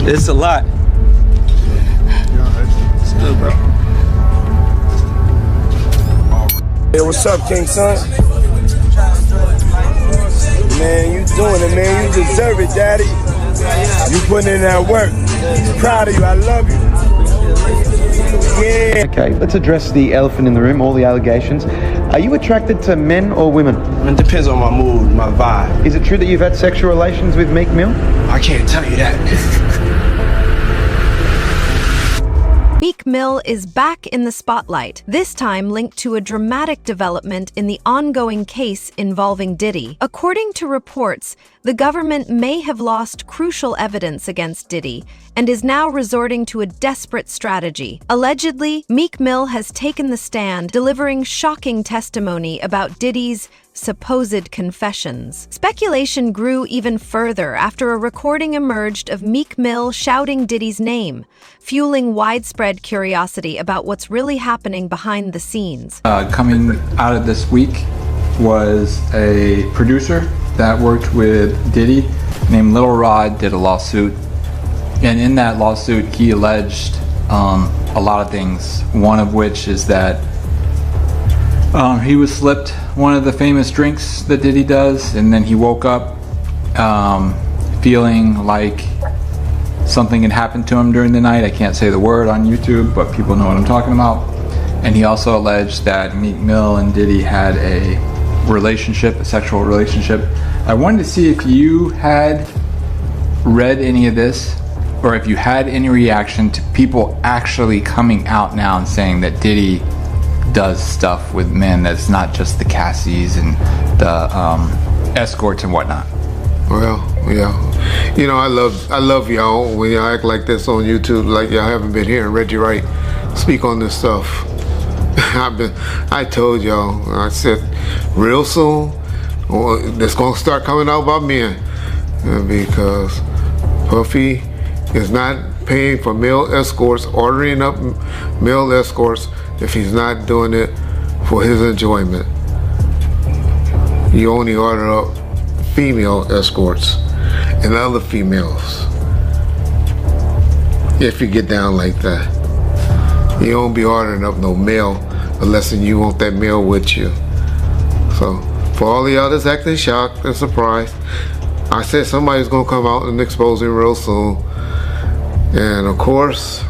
It's a lot. It's good, bro. Hey, what's up, King Son? Man, you doing it, man. You deserve it, Daddy. You putting in that work. Proud of you. I love you. Yeah. Okay, let's address the elephant in the room, all the allegations. Are you attracted to men or women? It depends on my mood, my vibe. Is it true that you've had sexual relations with Meek Mill? I can't tell you that. Meek Mill is back in the spotlight, this time linked to a dramatic development in the ongoing case involving Diddy. According to reports, the government may have lost crucial evidence against Diddy and is now resorting to a desperate strategy. Allegedly, Meek Mill has taken the stand, delivering shocking testimony about Diddy's supposed confessions. Speculation grew even further after a recording emerged of Meek Mill shouting Diddy's name, fueling widespread curiosity about what's really happening behind the scenes. Coming out of this week was a producer that worked with Diddy named Lil Rod, did a lawsuit, and in that lawsuit he alleged a lot of things, one of which is that he was slipped one of the famous drinks that Diddy does, and then he woke up feeling like something had happened to him during the night. I can't say the word on YouTube, but people know what I'm talking about. And he also alleged that Meek Mill and Diddy had a relationship, a sexual relationship. I wanted to see if you had read any of this, or if you had any reaction to people actually coming out now and saying that Diddy does stuff with men that's not just the Cassies and the escorts and whatnot. Well, yeah, you know, I love y'all when y'all act like this on YouTube, like y'all haven't been hearing Reggie Wright speak on this stuff. I told y'all, I said real soon it's gonna start coming out about men, because Puffy is not paying for male escorts, ordering up male escorts if he's not doing it for his enjoyment. You only order up female escorts and other females if you get down like that. You don't be ordering up no male unless you want that male with you. So for all the others acting shocked and surprised, I said somebody's gonna come out and expose him real soon. And of course,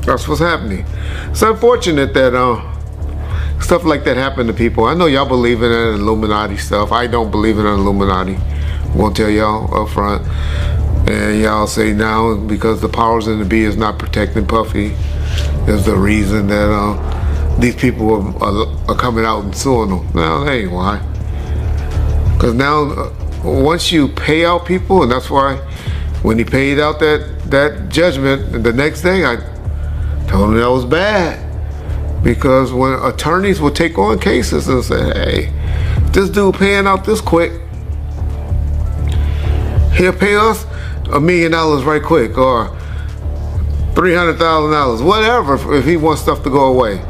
that's what's happening. It's unfortunate that stuff like that happened to people. I know y'all believe in that Illuminati stuff. I don't believe in Illuminati. I'm gonna tell y'all up front. And y'all say now because the powers in the be is not protecting Puffy is the reason that these people are coming out and suing them. No, that ain't why. Because now once you pay out people, and that's why when he paid out that judgment, the next day I told him that was bad. Because when attorneys would take on cases and say, hey, this dude paying out this quick, he'll pay us $1 million right quick, or $300,000, whatever, if he wants stuff to go away.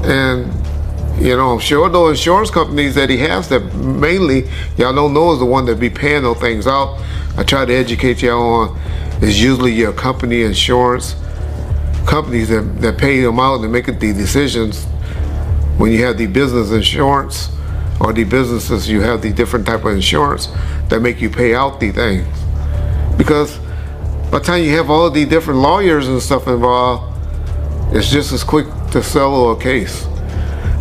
And you know, I'm sure those insurance companies that he has that mainly y'all don't know is the one that be paying those things out. I try to educate y'all on is usually your company insurance companies that pay them out and make the decisions. When you have the business insurance or the businesses, you have the different type of insurance that make you pay out the things. Because by the time you have all of the different lawyers and stuff involved, it's just as quick to settle a case.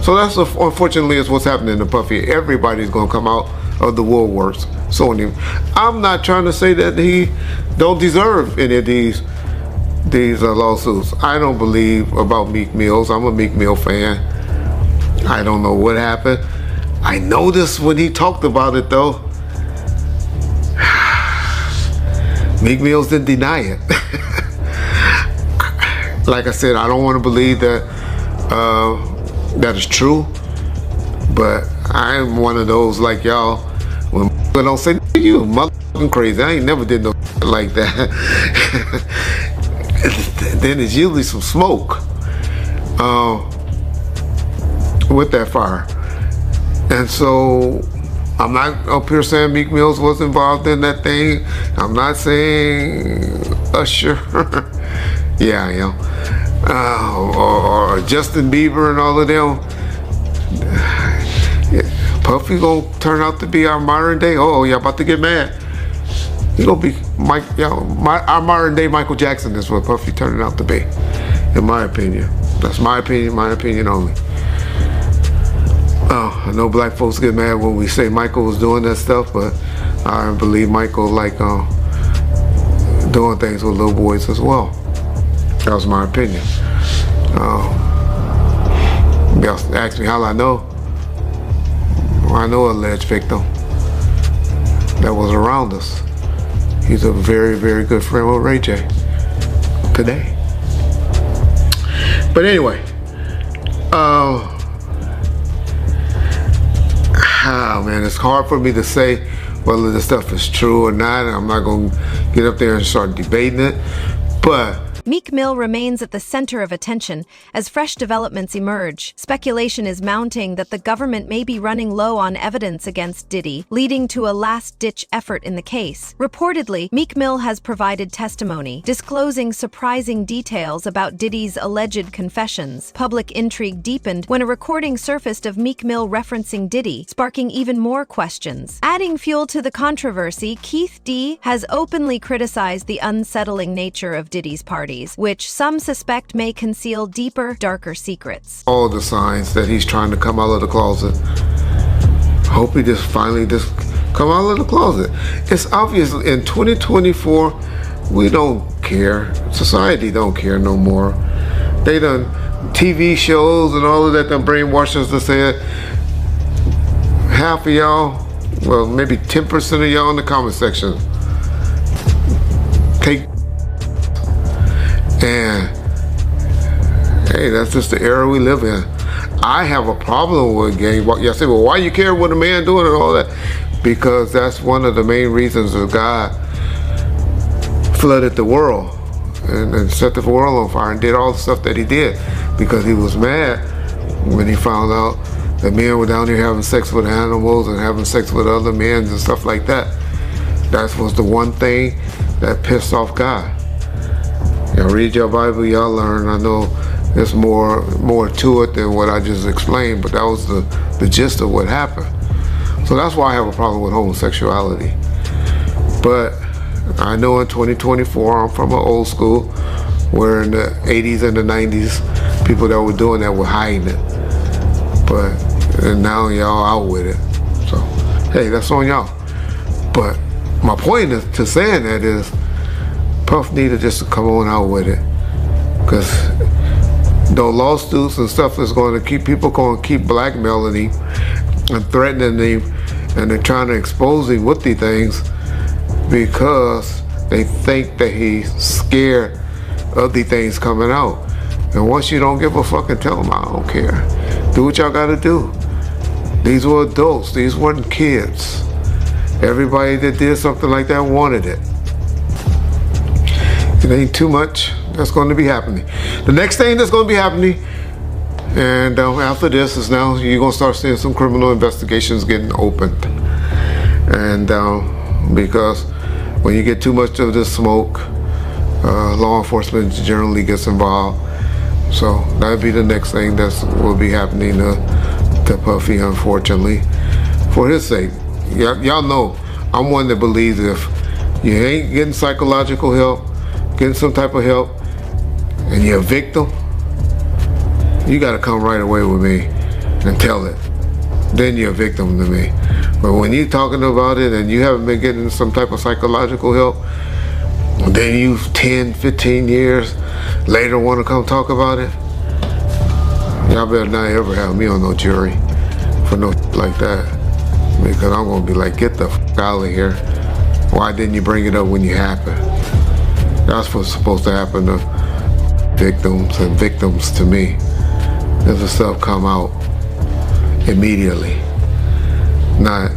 So that's unfortunately is what's happening to Puffy. Everybody's gonna come out of the woodworks suing him. I'm not trying to say that he don't deserve any of these lawsuits. I don't believe about Meek Mills. I'm a Meek Mill fan. I don't know what happened. I noticed when he talked about it though, Meek Mills didn't deny it. Like I said, I don't want to believe that that is true, but I'm one of those like y'all, when people don't say, you motherfucking crazy, I ain't never did no like that. Then it's usually some smoke with that fire. And so I'm not up here saying Meek Mills was involved in that thing. I'm not saying Usher. Yeah, you know. Or Justin Bieber and all of them. Puffy gonna turn out to be our modern day. Oh, y'all about to get mad. He gonna be our modern day Michael Jackson is what Puffy turning out to be, in my opinion. That's my opinion only. I know black folks get mad when we say Michael was doing that stuff, but I believe Michael like doing things with little boys as well. That was my opinion. Y'all ask me how I know. I know an alleged victim that was around us. He's a very, very good friend with Ray J today. But anyway, man, it's hard for me to say whether this stuff is true or not. I'm not going to get up there and start debating it, but Meek Mill remains at the center of attention as fresh developments emerge. Speculation is mounting that the government may be running low on evidence against Diddy, leading to a last-ditch effort in the case. Reportedly, Meek Mill has provided testimony, disclosing surprising details about Diddy's alleged confessions. Public intrigue deepened when a recording surfaced of Meek Mill referencing Diddy, sparking even more questions. Adding fuel to the controversy, Keith D has openly criticized the unsettling nature of Diddy's party, which some suspect may conceal deeper, darker secrets. All the signs that he's trying to come out of the closet. Hope he finally come out of the closet. It's obvious in 2024, we don't care. Society don't care no more. They done TV shows and all of that done brainwashed us to say it. Half of y'all, well, maybe 10% of y'all in the comment section take. And hey, that's just the era we live in. I have a problem with gay. Y'all say, well, why you care what a man doing and all that? Because that's one of the main reasons that God flooded the world and set the world on fire and did all the stuff that he did, because he was mad when he found out that men were down here having sex with animals and having sex with other men and stuff like that. That was the one thing that pissed off God. Y'all read your Bible, y'all learn. I know there's more to it than what I just explained, but that was the gist of what happened. So that's why I have a problem with homosexuality. But I know in 2024, I'm from an old school, where in the 80s and the 90s, people that were doing that were hiding it. And now y'all out with it. So, hey, that's on y'all. But my point to saying that is, Puff needed just to come on out with it, because the lawsuits and stuff is going to keep blackmailing him and threatening him, and they're trying to expose him with these things because they think that he's scared of these things coming out. And once you don't give a fuck and tell them, I don't care. Do what y'all got to do. These were adults. These weren't kids. Everybody that did something like that wanted it. It ain't too much that's going to be happening. The next thing that's going to be happening, and after this, is now you're going to start seeing some criminal investigations getting opened. And because when you get too much of this smoke, law enforcement generally gets involved. So that'll be the next thing that will be happening to Puffy, unfortunately, for his sake. Y'all know I'm one that believes if you ain't getting psychological help, getting some type of help, and you're a victim, you gotta come right away with me and tell it. Then you're a victim to me. But when you're talking about it and you haven't been getting some type of psychological help, then you 10, 15 years later want to come talk about it, y'all better not ever have me on no jury for no like that. Because I'm gonna be like, get the fuck out of here. Why didn't you bring it up when you happened? That's what's supposed to happen to victims and victims to me. If the stuff come out immediately, not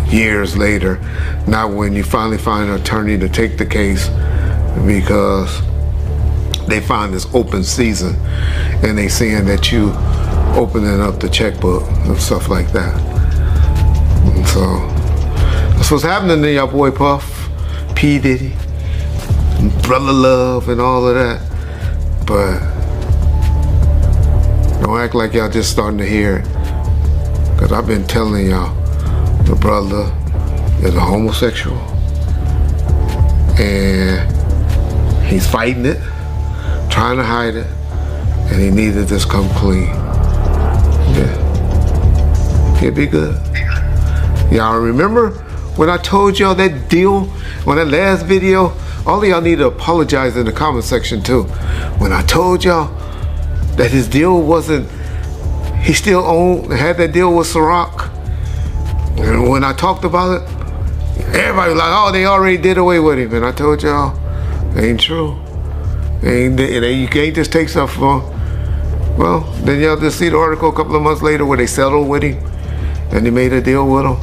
years later, not when you finally find an attorney to take the case because they find this open season and they seeing that you opening up the checkbook and stuff like that. And so that's what's happening to y'all boy Puff, P. Diddy. brother love and all of that. But don't act like y'all just starting to hear it. Because I've been telling y'all, the brother is a homosexual. And he's fighting it, trying to hide it, and he needs to just come clean. Yeah. He'll be good. Y'all remember when I told y'all that deal on that last video? All of y'all need to apologize in the comment section too. When I told y'all that his deal wasn't, he still had that deal with Ciroc. And when I talked about it, everybody was like, oh, they already did away with him. And I told y'all, it ain't true. You can't just take stuff from, well, then y'all just see the article a couple of months later where they settled with him and they made a deal with him.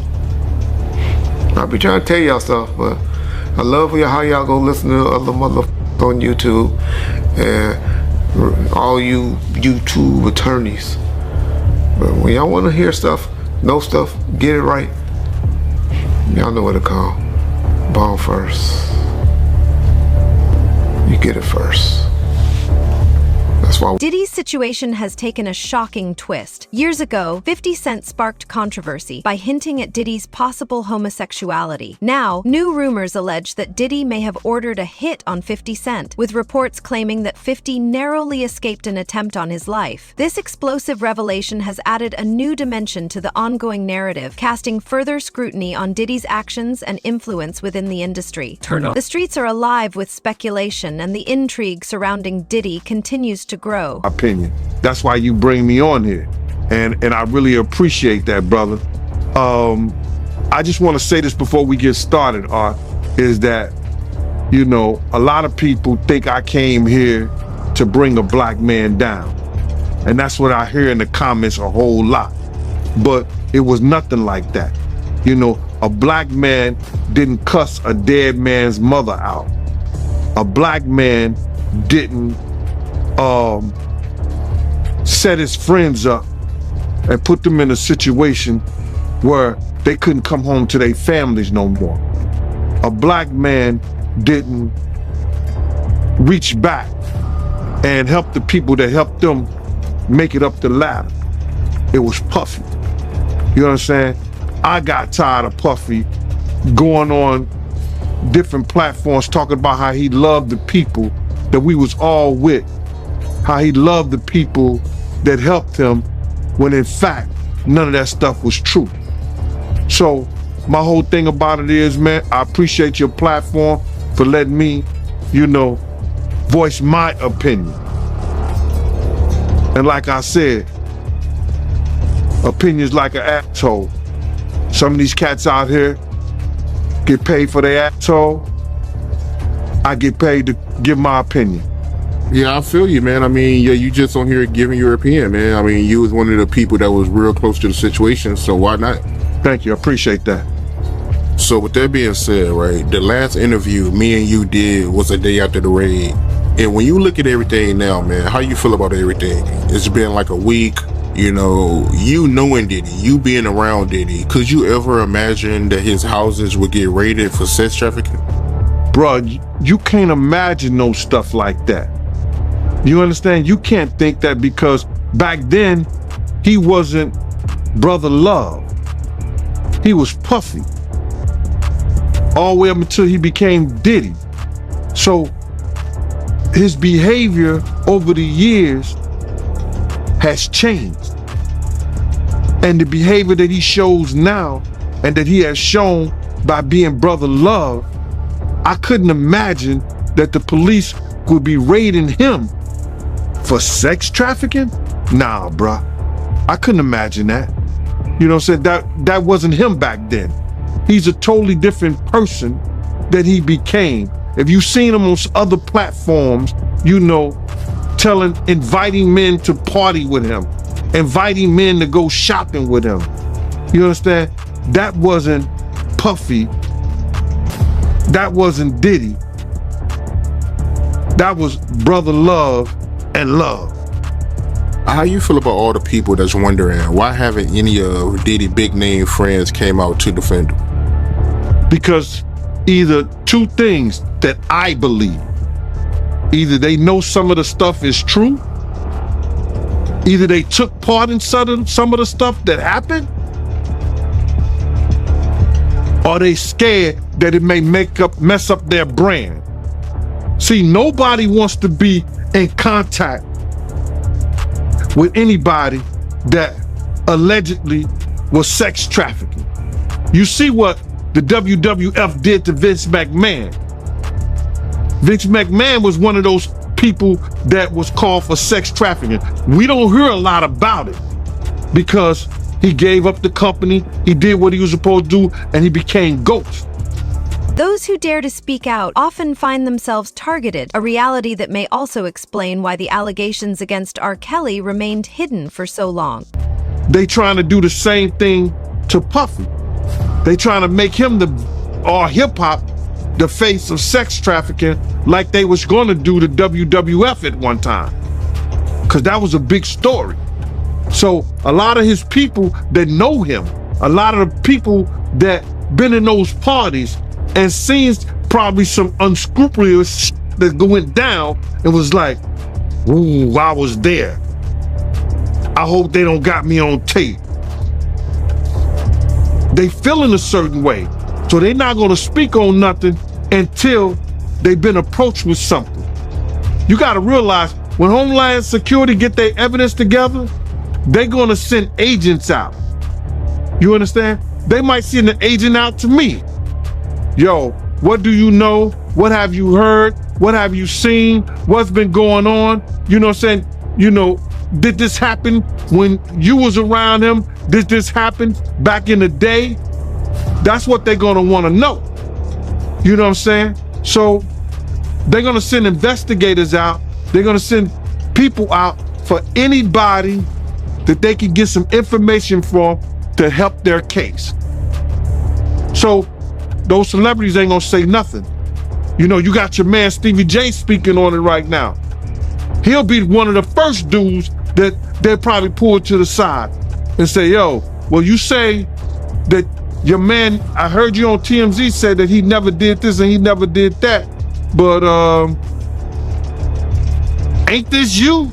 I'll be trying to tell y'all stuff, but I love how y'all go listen to other motherfuckers on YouTube and all you YouTube attorneys. But when y'all want to hear stuff, know stuff, get it right, y'all know what to call. Ball first. You get it first. That's why Diddy's situation has taken a shocking twist. Years ago, 50 Cent sparked controversy by hinting at Diddy's possible homosexuality. Now, new rumors allege that Diddy may have ordered a hit on 50 Cent, with reports claiming that 50 narrowly escaped an attempt on his life. This explosive revelation has added a new dimension to the ongoing narrative, casting further scrutiny on Diddy's actions and influence within the industry. The streets are alive with speculation, and the intrigue surrounding Diddy continues to grow. Opinion. That's why you bring me on here, and I really appreciate that, brother. I just want to say this before we get started, is that, you know, a lot of people think I came here to bring a black man down, and that's what I hear in the comments a whole lot. But it was nothing like that. You know, a black man didn't cuss a dead man's mother out. A black man didn't set his friends up and put them in a situation where they couldn't come home to their families no more. A black man didn't reach back and help the people that helped them make it up the ladder. It was Puffy. You know what I'm saying? I got tired of Puffy going on different platforms talking about how he loved the people that we was all with, how he loved the people that helped him, when in fact, none of that stuff was true. So my whole thing about it is, man, I appreciate your platform for letting me, you know, voice my opinion. And like I said, opinions like an asshole. Some of these cats out here get paid for their asshole. I get paid to give my opinion. Yeah, I feel you, man. I mean, yeah, you just on here giving your opinion, man. I mean, you was one of the people that was real close to the situation, so why not? Thank you, I appreciate that. So with that being said, right, the last interview me and you did was a day after the raid. And when you look at everything now, man, how you feel about everything? It's been like a week, you know, you knowing Diddy, you being around Diddy. Could you ever imagine that his houses would get raided for sex trafficking? Bruh, you can't imagine no stuff like that. You understand? You can't think that, because back then, he wasn't Brother Love. He was Puffy. All the way up until he became Diddy. So his behavior over the years has changed. And the behavior that he shows now, and that he has shown by being Brother Love, I couldn't imagine that the police would be raiding him for sex trafficking? Nah, bruh. I couldn't imagine that. You know what I'm saying? That wasn't him back then. He's a totally different person that he became. If you've seen him on other platforms, you know, inviting men to party with him, inviting men to go shopping with him. You understand? That wasn't Puffy. That wasn't Diddy. That was Brother Love and Love. How you feel about all the people that's wondering why haven't any of Diddy big name friends came out to defend him? Because either two things that I believe. Either they know some of the stuff is true, either they took part in some of the stuff that happened, or they scared that it may mess up their brand. See, nobody wants to be in contact with anybody that allegedly was sex trafficking. You see what the WWF did to Vince McMahon. Vince McMahon was one of those people that was called for sex trafficking. We don't hear a lot about it because he gave up the company, he did what he was supposed to do, and he became Ghost. Those who dare to speak out often find themselves targeted, a reality that may also explain why the allegations against R. Kelly remained hidden for so long. They trying to do the same thing to Puffy. They trying to make him or hip-hop the face of sex trafficking like they was going to do the WWF at one time. Because that was a big story. So a lot of his people that know him, a lot of the people that been in those parties and seen probably some unscrupulous shit that went down and was like, ooh, I was there. I hope they don't got me on tape. They feeling a certain way. So they're not gonna speak on nothing until they've been approached with something. You gotta realize when Homeland Security get their evidence together, they're gonna send agents out. You understand? They might send an agent out to me. Yo, what do you know? What have you heard? What have you seen? What's been going on? You know what I'm saying? You know, did this happen when you was around him? Did this happen back in the day? That's what they're gonna wanna know. You know what I'm saying? So they're gonna send investigators out. They're gonna send people out for anybody that they can get some information from to help their case. So those celebrities ain't gonna say nothing. You know, you got your man Stevie J speaking on it right now. He'll be one of the first dudes that they'll probably pull to the side and say, yo, well, you say that your man, I heard you on TMZ said that he never did this and he never did that, but ain't this you?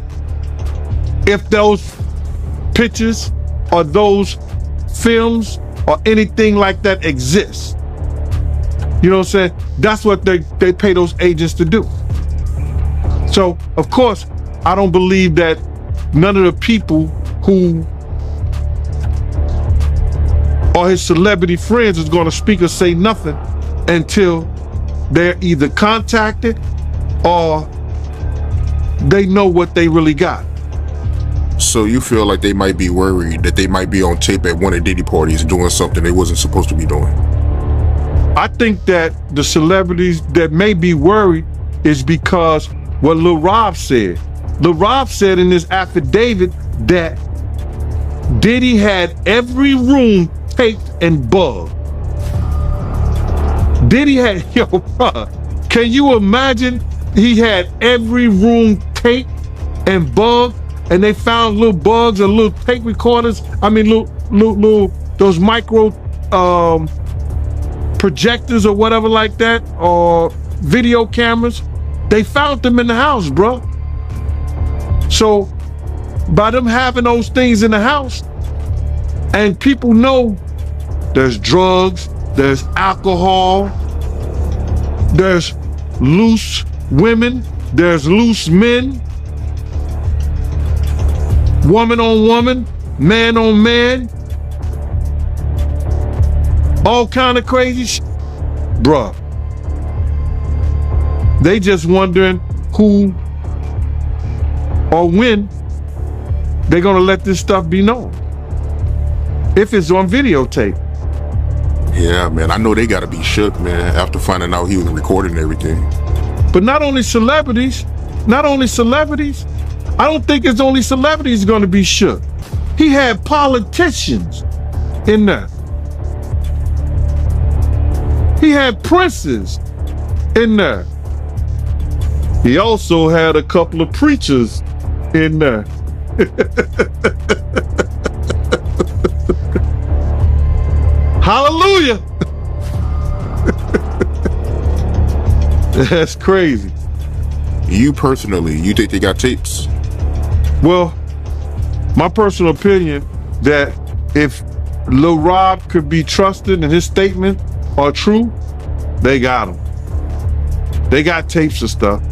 If those pictures or those films or anything like that exists. You know what I'm saying? That's what they pay those agents to do. So, of course, I don't believe that none of the people who are his celebrity friends is going to speak or say nothing until they're either contacted or they know what they really got. So you feel like they might be worried that they might be on tape at one of Diddy parties doing something they wasn't supposed to be doing? I think that the celebrities that may be worried is because what Lil Rob said. Lil Rob said in his affidavit that Diddy had every room taped and bugged. Diddy had, yo, bro, can you imagine he had every room taped and bugged and they found little bugs and little tape recorders, little those micro projectors or whatever like that, or video cameras. They found them in the house, bro. So by them having those things in the house, and people know there's drugs, there's alcohol, there's loose women, there's loose men, woman on woman, man on man, all kind of crazy shit. Bruh, they just wondering who or when they're gonna let this stuff be known. If it's on videotape. Yeah, man, I know they gotta be shook, man, after finding out he was recording everything. But not only celebrities, I don't think it's only celebrities gonna be shook. He had politicians in there. He had princes in there. He also had a couple of preachers in there. Hallelujah. That's crazy. You personally, you think they got tapes? Well, my personal opinion that if Lil Rob could be trusted and his statement are true, they got him. They got tapes and stuff.